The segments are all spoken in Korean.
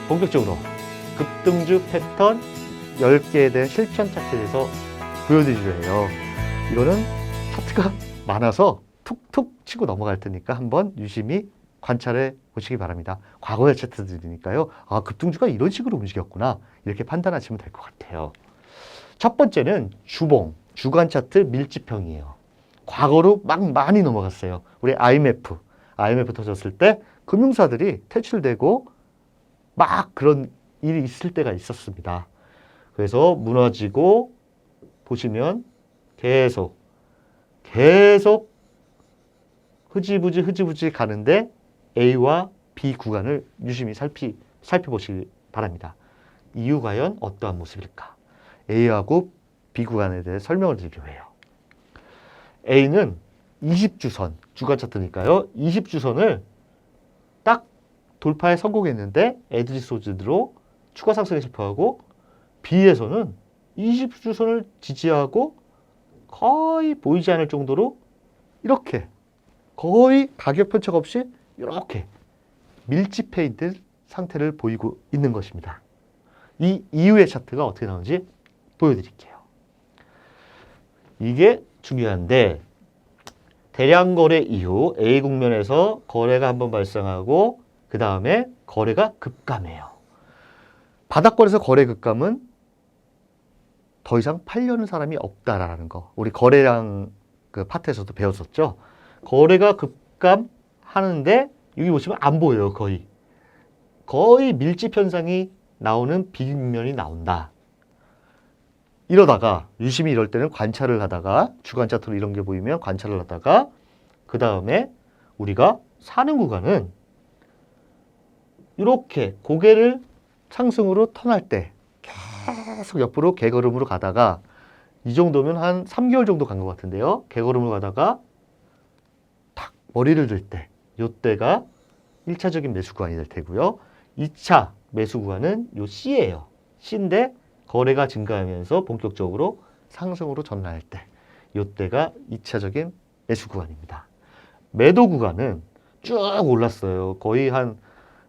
본격적으로 급등주 패턴 10개에 대한 실천 차트에 대해서 보여드리려 해요. 이거는 차트가 많아서 툭툭 치고 넘어갈 테니까 한번 유심히 관찰해 보시기 바랍니다. 과거의 차트들이니까요. 아, 급등주가 이런 식으로 움직였구나. 이렇게 판단하시면 될 것 같아요. 첫 번째는 주봉, 주간 차트 밀집형이에요. 과거로 막 많이 넘어갔어요. 우리 IMF 터졌을 때 금융사들이 퇴출되고 막 그런 일이 있을 때가 있었습니다. 그래서 무너지고 보시면 계속 흐지부지 가는데 A와 B 구간을 유심히 살펴보시기 바랍니다. 이후 과연 어떠한 모습일까? A하고 B 구간에 대해 설명을 드리려 해요. A는 20주선, 주간 차트니까요. 20주선을 딱 돌파에 성공했는데 에드지 소진으로 추가 상승에 실패하고, B에서는 20주선을 지지하고 거의 보이지 않을 정도로 이렇게 거의 가격 편차가 없이 이렇게 밀집해 있는 상태를 보이고 있는 것입니다. 이 이후의 차트가 어떻게 나오는지 보여드릴게요. 이게 중요한데, 대량 거래 이후 A 국면에서 거래가 한번 발생하고 그 다음에 거래가 급감해요. 바닥권에서 거래 급감은 더 이상 팔려는 사람이 없다라는 거, 우리 거래량 그 파트에서도 배웠었죠. 거래가 급감하는데 여기 보시면 안 보여요. 거의 밀집 현상이 나오는 비국면이 나온다. 이러다가 유심히 이럴 때는 관찰을 하다가, 주간 차트로 이런 게 보이면 관찰을 하다가 그 다음에 우리가 사는 구간은 이렇게 고개를 상승으로 턴할 때 계속 옆으로 개걸음으로 가다가, 이 정도면 한 3개월 정도 간 것 같은데요. 개걸음으로 가다가 탁 머리를 들 때, 이때가 1차적인 매수 구간이 될 테고요. 2차 매수 구간은 요 C예요. C인데 거래가 증가하면서 본격적으로 상승으로 전환할 때, 이때가 2차적인 매수 구간입니다. 매도 구간은 쭉 올랐어요. 거의 한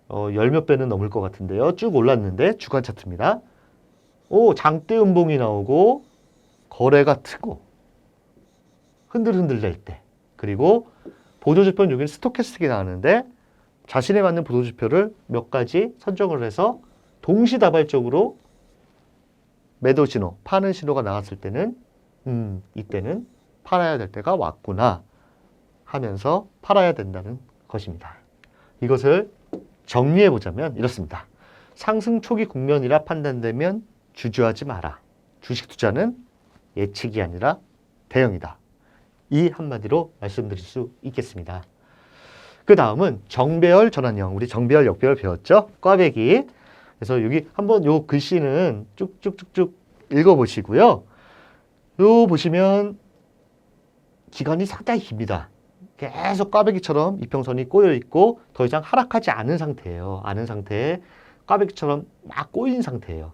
열몇 배는 넘을 것 같은데요. 쭉 올랐는데 주간 차트입니다. 장대 음봉이 나오고 거래가 트고 흔들흔들 될 때, 그리고 보조지표는 여기는 스토캐스틱이 나왔는데 자신에 맞는 보조지표를 몇 가지 선정을 해서 동시다발적으로 매도 신호, 파는 신호가 나왔을 때는 이때는 팔아야 될 때가 왔구나 하면서 팔아야 된다는 것입니다. 이것을 정리해 보자면 이렇습니다. 상승 초기 국면이라 판단되면 주저하지 마라. 주식 투자는 예측이 아니라 대응이다. 이 한마디로 말씀드릴 수 있겠습니다. 그 다음은 정배열 전환형. 우리 정배열, 역배열 배웠죠? 꽈배기. 그래서 여기 한번 요 글씨는 쭉쭉쭉쭉 읽어보시고요. 요 보시면 기간이 상당히 깁니다. 계속 꽈배기처럼 이평선이 꼬여 있고 더 이상 하락하지 않은 상태예요. 않은 상태에 꽈배기처럼 막 꼬인 상태예요.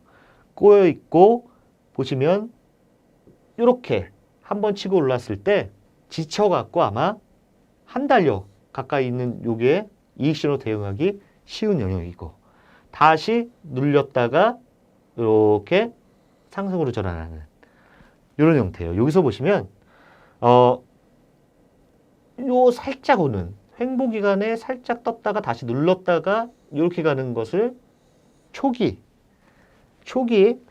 꼬여 있고 보시면 이렇게 한번 치고 올랐을 때 지쳐갖고 아마 한 달여 가까이 있는 요게 이익신호 대응하기 쉬운 영역이고, 다시 눌렸다가 이렇게 상승으로 전환하는 이런 형태예요. 여기서 보시면 요 살짝 오는 횡보기간에 살짝 떴다가 다시 눌렀다가 이렇게 가는 것을 초기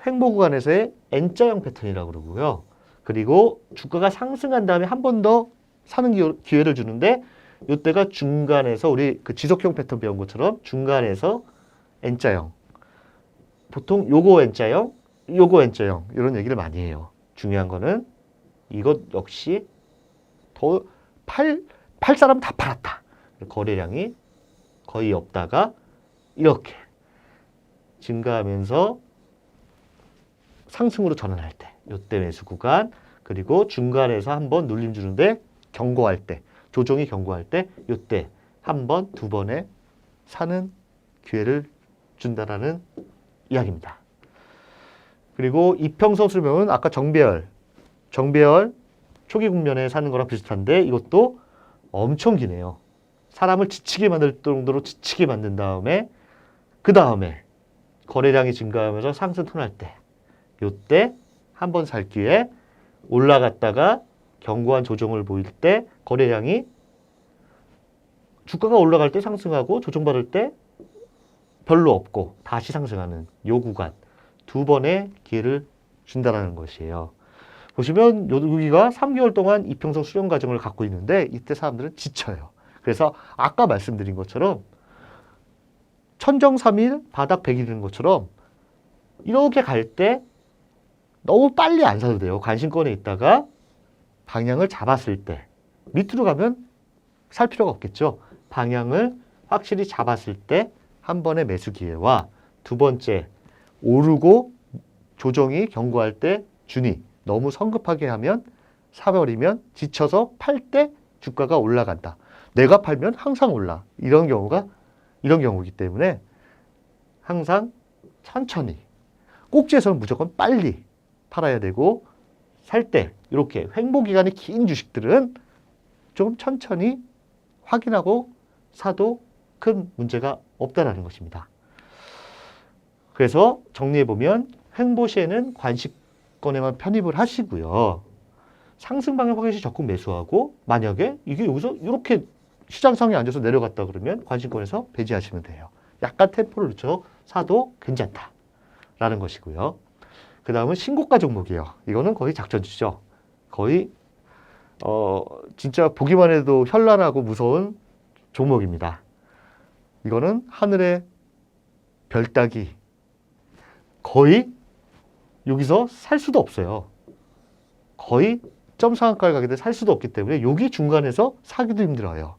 횡보 구간에서의 N자형 패턴이라고 그러고요. 그리고 주가가 상승한 다음에 한 번 더 사는 기회를 주는데, 이때가 중간에서 우리 그 지속형 패턴 배운 것처럼 중간에서 N자형, 보통 요거 N자형, 요거 N자형 이런 얘기를 많이 해요. 중요한 거는 이것 역시 더 팔 사람 다 팔았다. 거래량이 거의 없다가 이렇게 증가하면서 상승으로 전환할 때, 이때 매수 구간, 그리고 중간에서 한번 눌림 주는데 경고할 때, 조정이 경고할 때, 이때 한 번, 두 번에 사는 기회를 준다라는 이야기입니다. 그리고 이평선수를 보면 아까 정배열 초기 국면에 사는 거랑 비슷한데 이것도 엄청 기네요. 사람을 지치게 만들 정도로 지치게 만든 다음에 그 다음에 거래량이 증가하면서 상승 톤할 때, 요때 한번 살 기회, 올라갔다가 견고한 조정을 보일 때 거래량이 주가가 올라갈 때 상승하고 조정받을 때 별로 없고 다시 상승하는 요 구간 두 번의 기회를 준다는 것이에요. 보시면 여기가 3개월 동안 이평선 수렴 과정을 갖고 있는데 이때 사람들은 지쳐요. 그래서 아까 말씀드린 것처럼 천정 3일 바닥 100일인 것처럼 이렇게 갈 때 너무 빨리 안 사도 돼요. 관심권에 있다가 방향을 잡았을 때 밑으로 가면 살 필요가 없겠죠. 방향을 확실히 잡았을 때 한 번의 매수 기회와 두 번째 오르고 조정이 견고할 때 준위 너무 성급하게 하면 사버리면 지쳐서 팔 때 주가가 올라간다. 내가 팔면 항상 올라. 이런 경우이기 때문에 항상 천천히 꼭지에서는 무조건 빨리 팔아야 되고 살 때 이렇게 횡보 기간이 긴 주식들은 좀 천천히 확인하고 사도 큰 문제가 없다라는 것입니다. 그래서 정리해보면 횡보 시에는 관심권에만 편입을 하시고요. 상승 방향 확인 시 적극 매수하고 만약에 이게 여기서 이렇게 시장상에 앉아서 내려갔다 그러면 관심권에서 배제하시면 돼요. 약간 템포를 늦춰 사도 괜찮다라는 것이고요. 그 다음은 신고가 종목이에요. 이거는 거의 작전주죠. 거의 진짜 보기만 해도 현란하고 무서운 종목입니다. 이거는 하늘의 별 따기 거의 여기서 살 수도 없어요. 거의 점 상한가를 가게 돼 살 수도 없기 때문에 여기 중간에서 사기도 힘들어요.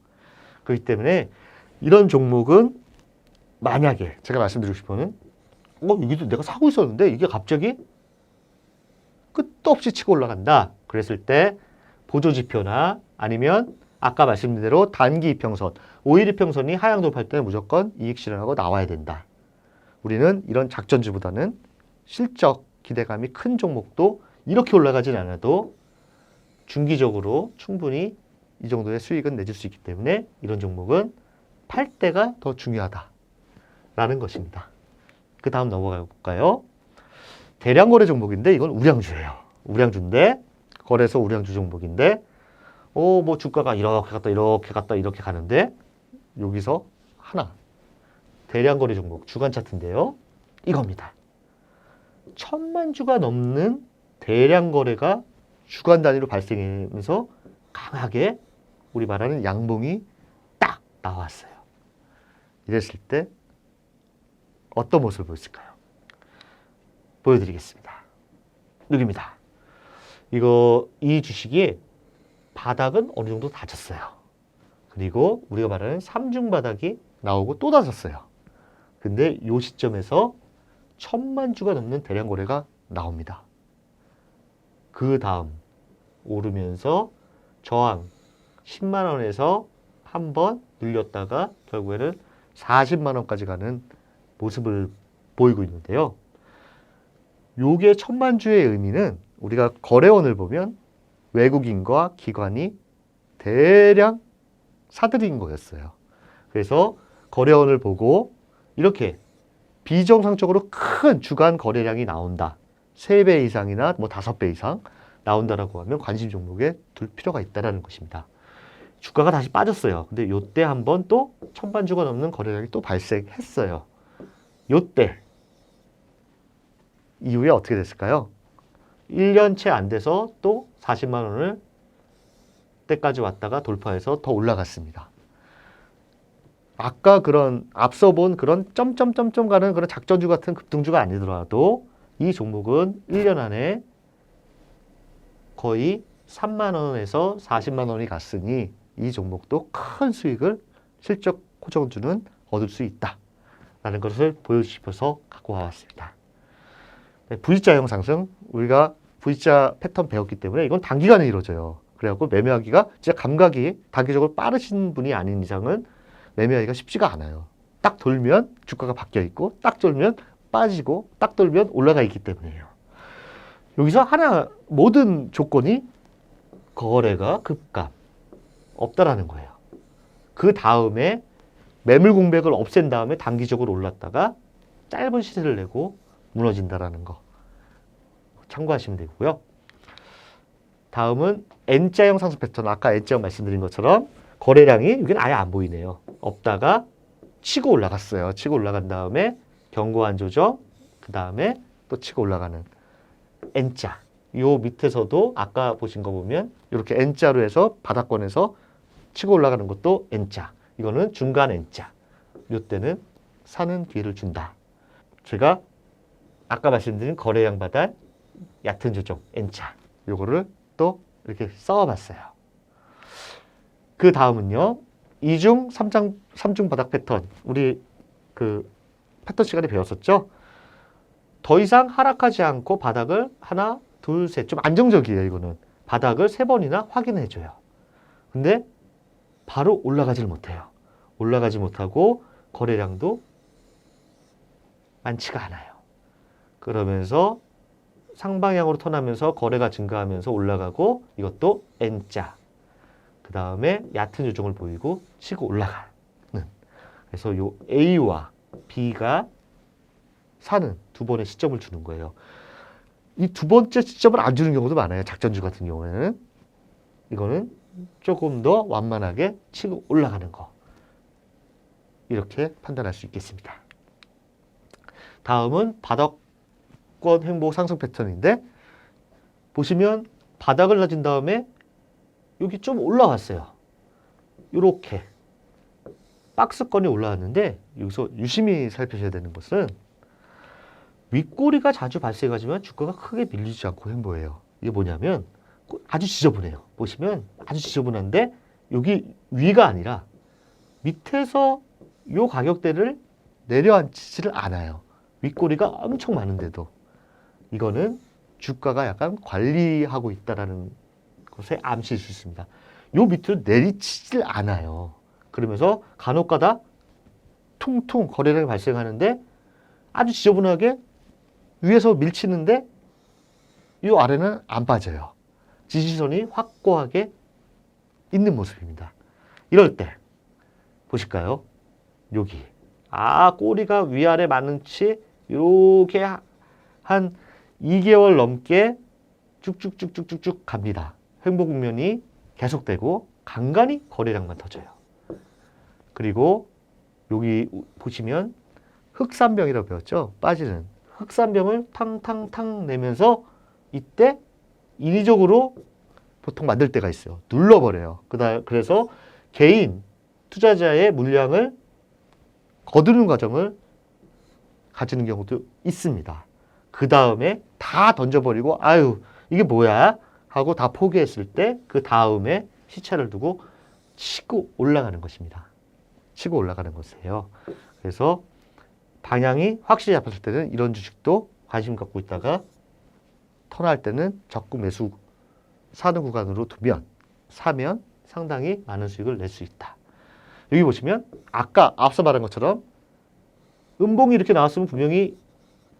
그렇기 때문에 이런 종목은 만약에 제가 말씀드리고 싶은 여기도 내가 사고 있었는데 이게 갑자기 끝도 없이 치고 올라간다. 그랬을 때 보조지표나 아니면 아까 말씀드린 대로 단기 이평선, 5일 이평선이 하향 돌파할 때는 무조건 이익 실현하고 나와야 된다. 우리는 이런 작전주보다는 실적 기대감이 큰 종목도 이렇게 올라가진 않아도 중기적으로 충분히 이 정도의 수익은 내줄 수 있기 때문에 이런 종목은 팔 때가 더 중요하다라는 것입니다. 그 다음 넘어가 볼까요? 대량 거래 종목인데 이건 우량주예요. 우량주인데 거래소 우량주 종목인데 뭐 주가가 이렇게 갔다 가는데 여기서 하나 대량 거래 종목 주간 차트인데요. 이겁니다. 1000만 주가 넘는 대량 거래가 주간 단위로 발생하면서 강하게 우리 말하는 양봉이 딱 나왔어요. 이랬을 때 어떤 모습을 보였을까요? 보여드리겠습니다. 여기입니다. 이 주식이 바닥은 어느 정도 다졌어요. 그리고 우리가 말하는 3중 바닥이 나오고 또 다졌어요. 근데 이 시점에서 1000만 주가 넘는 대량 거래가 나옵니다. 그 다음 오르면서 저항 10만 원에서 한번 늘렸다가 결국에는 40만 원까지 가는 모습을 보이고 있는데요. 요게 1000만 주의 의미는 우리가 거래원을 보면 외국인과 기관이 대량 사들인 거였어요. 그래서 거래원을 보고 이렇게 비정상적으로 큰 주간 거래량이 나온다. 3배 이상이나 5배 이상 나온다라고 하면 관심 종목에 둘 필요가 있다는 것입니다. 주가가 다시 빠졌어요. 근데 요때 한번 또 1000만 주가 넘는 거래량이 또 발생했어요. 요때 이후에 어떻게 됐을까요? 1년 채 안 돼서 또 40만 원을 때까지 왔다가 돌파해서 더 올라갔습니다. 아까 앞서 본 그런 점점점점 가는 그런 작전주 같은 급등주가 아니더라도 이 종목은 1년 안에 거의 3만 원에서 40만 원이 갔으니 이 종목도 큰 수익을 실적 호정주는 얻을 수 있다라는 것을 보여주고 갖고 와봤습니다. V자형 상승, 우리가 V자 패턴 배웠기 때문에 이건 단기간에 이루어져요. 그래갖고 매매하기가 진짜 감각이 단기적으로 빠르신 분이 아닌 이상은 매매하기가 쉽지가 않아요. 딱 돌면 주가가 바뀌어 있고 딱 돌면 빠지고 딱 돌면 올라가 있기 때문이에요. 여기서 모든 조건이 거래가 급감 없다라는 거예요. 그 다음에 매물 공백을 없앤 다음에 단기적으로 올랐다가 짧은 시세를 내고 무너진다라는 거 참고하시면 되고요. 다음은 N자형 상승 패턴. 아까 N자형 말씀드린 것처럼 거래량이 여기는 아예 안 보이네요. 없다가 치고 올라갔어요. 치고 올라간 다음에 견고한 조정, 그 다음에 또 치고 올라가는 N자. 요 밑에서도 아까 보신 거 보면 이렇게 N자로 해서 바닥권에서 치고 올라가는 것도 N자. 이거는 중간 N자. 요때는 사는 기회를 준다. 제가 아까 말씀드린 거래량 바닥, 얕은 조정 N자. 요거를 또 이렇게 써봤어요. 그 다음은요. 2중, 3중 바닥 패턴. 우리 그 패턴 시간에 배웠었죠? 더 이상 하락하지 않고 바닥을 하나, 둘, 셋. 좀 안정적이에요, 이거는. 바닥을 3번이나 확인해줘요. 근데 바로 올라가지를 못해요. 올라가지 못하고 거래량도 많지가 않아요. 그러면서 상방향으로 턴하면서 거래가 증가하면서 올라가고 이것도 N자. 그 다음에 얕은 조정을 보이고 치고 올라가는. 그래서 요 A와 B가 사는 두 번의 시점을 주는 거예요. 이 두 번째 시점을 안 주는 경우도 많아요. 작전주 같은 경우에는. 이거는 조금 더 완만하게 치고 올라가는 거. 이렇게 판단할 수 있겠습니다. 다음은 바닥권 행보 상승 패턴인데 보시면 바닥을 낮은 다음에 여기 좀 올라왔어요. 이렇게 박스권이 올라왔는데 여기서 유심히 살피셔야 되는 것은 윗꼬리가 자주 발생하지만 주가가 크게 밀리지 않고 행보해요. 이게 뭐냐면 아주 지저분해요. 보시면 아주 지저분한데 여기 위가 아니라 밑에서 요 가격대를 내려앉지를 않아요. 윗꼬리가 엄청 많은데도 이거는 주가가 약간 관리하고 있다라는 것에 암시일 수 있습니다. 요 밑으로 내리치질 않아요. 그러면서 간혹가다 퉁퉁 거래량이 발생하는데 아주 지저분하게 위에서 밀치는데 이 아래는 안 빠져요. 지지선이 확고하게 있는 모습입니다. 이럴 때 보실까요? 여기 꼬리가 위아래 많은치 이렇게 한 2개월 넘게 쭉쭉쭉쭉쭉 갑니다. 횡보 국면이 계속되고 간간히 거래량만 터져요. 그리고 여기 보시면 흑산병이라고 배웠죠? 빠지는 흑산병을 탕탕탕 내면서 이때 인위적으로 보통 만들 때가 있어요. 눌러버려요. 그래서 개인 투자자의 물량을 거두는 과정을 가지는 경우도 있습니다. 그 다음에 다 던져버리고 아유 이게 뭐야 하고 다 포기했을 때 그 다음에 시차를 두고 치고 올라가는 것입니다. 치고 올라가는 것이에요. 그래서 방향이 확실히 잡혔을 때는 이런 주식도 관심 갖고 있다가 턴할 때는 적극 매수 사는 구간으로 두면 사면 상당히 많은 수익을 낼 수 있다. 여기 보시면 아까 앞서 말한 것처럼 음봉이 이렇게 나왔으면 분명히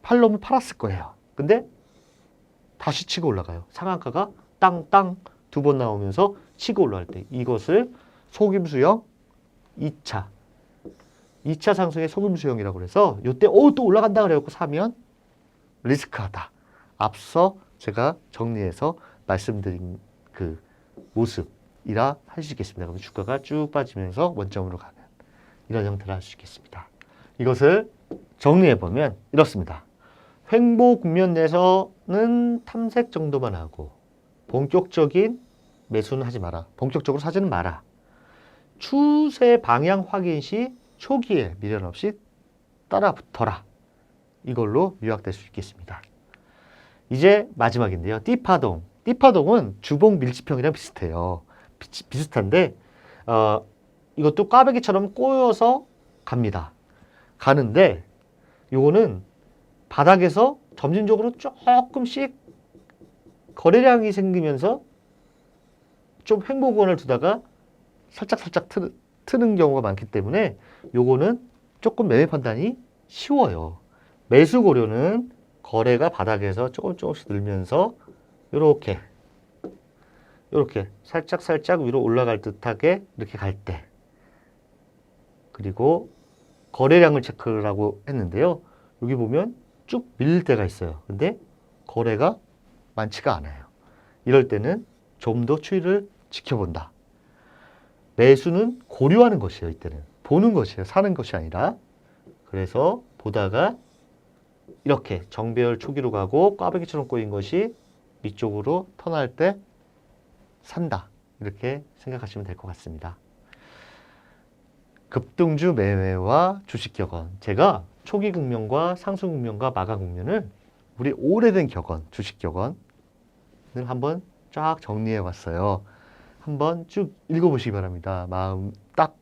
팔로면 팔았을 거예요. 근데 다시 치고 올라가요. 상한가가 땅땅 두 번 나오면서 치고 올라갈 때 이것을 속임수형 2차 상승의 속임수형이라고 해서 이때 또 올라간다 그래갖고 사면 리스크하다. 앞서 제가 정리해서 말씀드린 그 모습이라 할 수 있겠습니다. 그럼 주가가 쭉 빠지면서 원점으로 가는 이런 형태를 할 수 있겠습니다. 이것을 정리해보면 이렇습니다. 횡보 국면 내에서는 탐색 정도만 하고 본격적인 매수는 하지 마라. 본격적으로 사지는 마라. 추세 방향 확인 시 초기에 미련 없이 따라붙어라. 이걸로 요약될 수 있겠습니다. 이제 마지막인데요. 띠파동. 띠파동은 주봉 밀집형이랑 비슷해요. 비슷한데 이것도 꽈배기처럼 꼬여서 갑니다. 가는데 요거는 바닥에서 점진적으로 조금씩 거래량이 생기면서 좀 횡보권을 두다가 살짝 트는 경우가 많기 때문에 요거는 조금 매매 판단이 쉬워요. 매수 고려는 거래가 바닥에서 조금씩 늘면서 요렇게 살짝 위로 올라갈 듯하게 이렇게 갈 때, 그리고 거래량을 체크라고 했는데요. 여기 보면 쭉 밀릴 때가 있어요. 근데 거래가 많지가 않아요. 이럴 때는 좀 더 추이를 지켜본다. 매수는 고려하는 것이에요. 이때는 보는 것이에요. 사는 것이 아니라. 그래서 보다가 이렇게 정배열 초기로 가고 꽈배기처럼 꼬인 것이 위쪽으로 턴할 때 산다. 이렇게 생각하시면 될 것 같습니다. 급등주 매매와 주식 격언. 제가 초기 국면과 상승 국면과 마감 국면을 우리 오래된 격언, 주식 격언을 한번 쫙 정리해 봤어요. 한번 쭉 읽어보시기 바랍니다. 마음 딱,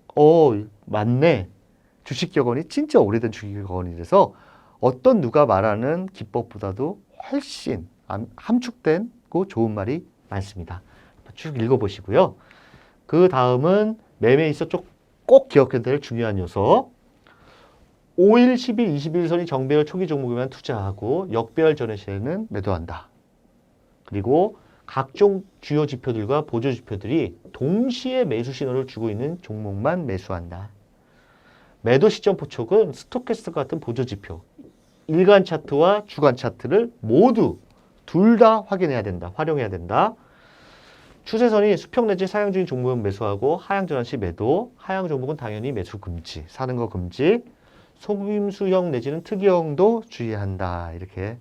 맞네. 주식 격언이 진짜 오래된 주식 격언이라서 어떤 누가 말하는 기법보다도 훨씬 함축된 좋은 말이 많습니다. 쭉 읽어보시고요. 그 다음은 매매에 있어 꼭 기억해야 될 중요한 요소. 5일, 10일, 21선이 정배열 초기 종목에만 투자하고 역배열 전의 시에는 매도한다. 그리고 각종 주요 지표들과 보조 지표들이 동시에 매수 신호를 주고 있는 종목만 매수한다. 매도 시점 포촉은 스토캐스트 같은 보조 지표, 일간 차트와 주간 차트를 모두 둘 다 확인해야 된다. 활용해야 된다. 추세선이 수평 내지 사양 중인 종목은 매수하고 하향 전환 시 매도, 하향 종목은 당연히 매수 금지, 사는 거 금지, 속임수형 내지는 특이형도 주의한다. 이렇게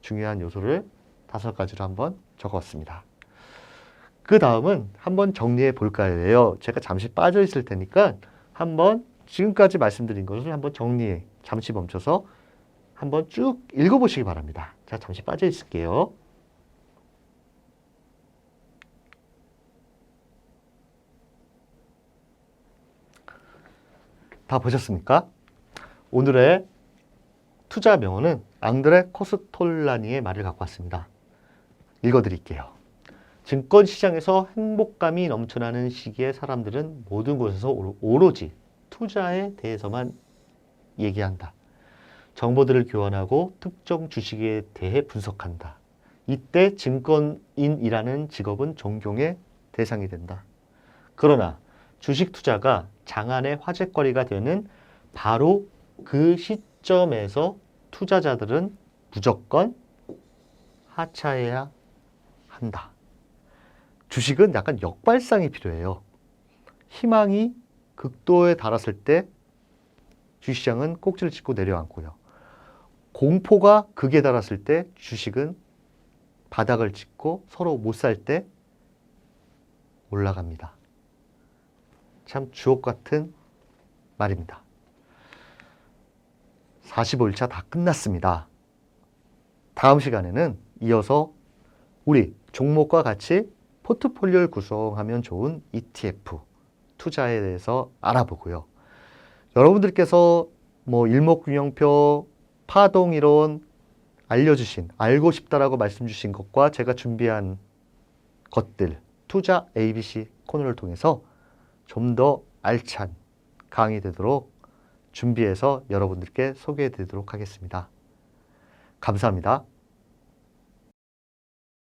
중요한 요소를 5가지로 한번 적었습니다. 그 다음은 한번 정리해 볼까요? 해요. 제가 잠시 빠져 있을 테니까 한번 지금까지 말씀드린 것을 한번 정리해, 잠시 멈춰서 한번 쭉 읽어보시기 바랍니다. 제가 잠시 빠져 있을게요. 다 보셨습니까? 오늘의 투자 명언은 앙드레 코스톨라니의 말을 갖고 왔습니다. 읽어드릴게요. 증권시장에서 행복감이 넘쳐나는 시기에 사람들은 모든 곳에서 오로지 투자에 대해서만 얘기한다. 정보들을 교환하고 특정 주식에 대해 분석한다. 이때 증권인이라는 직업은 존경의 대상이 된다. 그러나 주식 투자가 장안의 화제거리가 되는 바로 그 시점에서 투자자들은 무조건 하차해야 한다. 주식은 약간 역발상이 필요해요. 희망이 극도에 달았을 때 주식시장은 꼭지를 찍고 내려앉고요. 공포가 극에 달았을 때 주식은 바닥을 찍고 서로 못 살 때 올라갑니다. 참 주옥 같은 말입니다. 45일차 다 끝났습니다. 다음 시간에는 이어서 우리 종목과 같이 포트폴리오를 구성하면 좋은 ETF 투자에 대해서 알아보고요. 여러분들께서 일목균형표, 파동이론 알려주신, 알고 싶다라고 말씀 주신 것과 제가 준비한 것들, 투자 ABC 코너를 통해서 좀 더 알찬 강의 되도록 준비해서 여러분들께 소개해 드리도록 하겠습니다. 감사합니다.